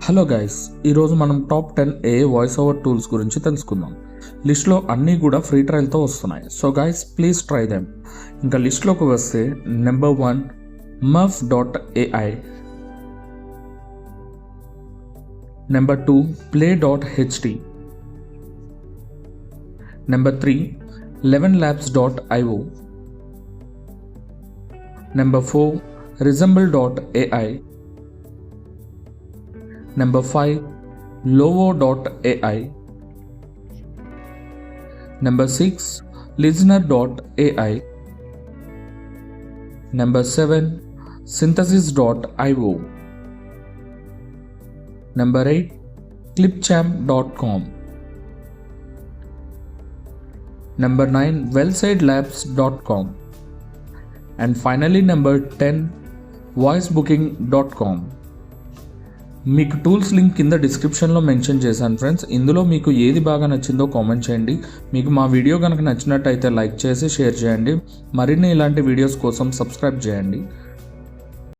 Hello guys, ఈరోజు మనం top 10 ఏ voice over tools గురించి తెలుసుకుందాం. లిస్ట్లో అన్నీ కూడా ఫ్రీ ట్రయల్తో వస్తున్నాయి. So guys, please try them. ఇంకా లిస్ట్లోకి వస్తే number 1 murf.ai, number 2 play.ht, number 3 11labs.io, number 4 resemble.ai, Number 5 lovo.ai, Number 6 listener.ai, Number 7 synthesis.io, Number 8 clipchamp.com, Number 9 wellsidelabs.com, and finally number 10 voicebooking.com. మీకు tools link కింద డిస్క్రిప్షన్లో మెన్షన్ చేశాను friends. ఇందులో మీకు ఏది బాగా నచ్చిందో కామెంట్ చేయండి. మీకు మా వీడియో కనుక నచ్చినట్టయితే లైక్ చేసి షేర్ చేయండి. మరిన్ని ఇలాంటి వీడియోస్ కోసం సబ్స్క్రైబ్ చేయండి.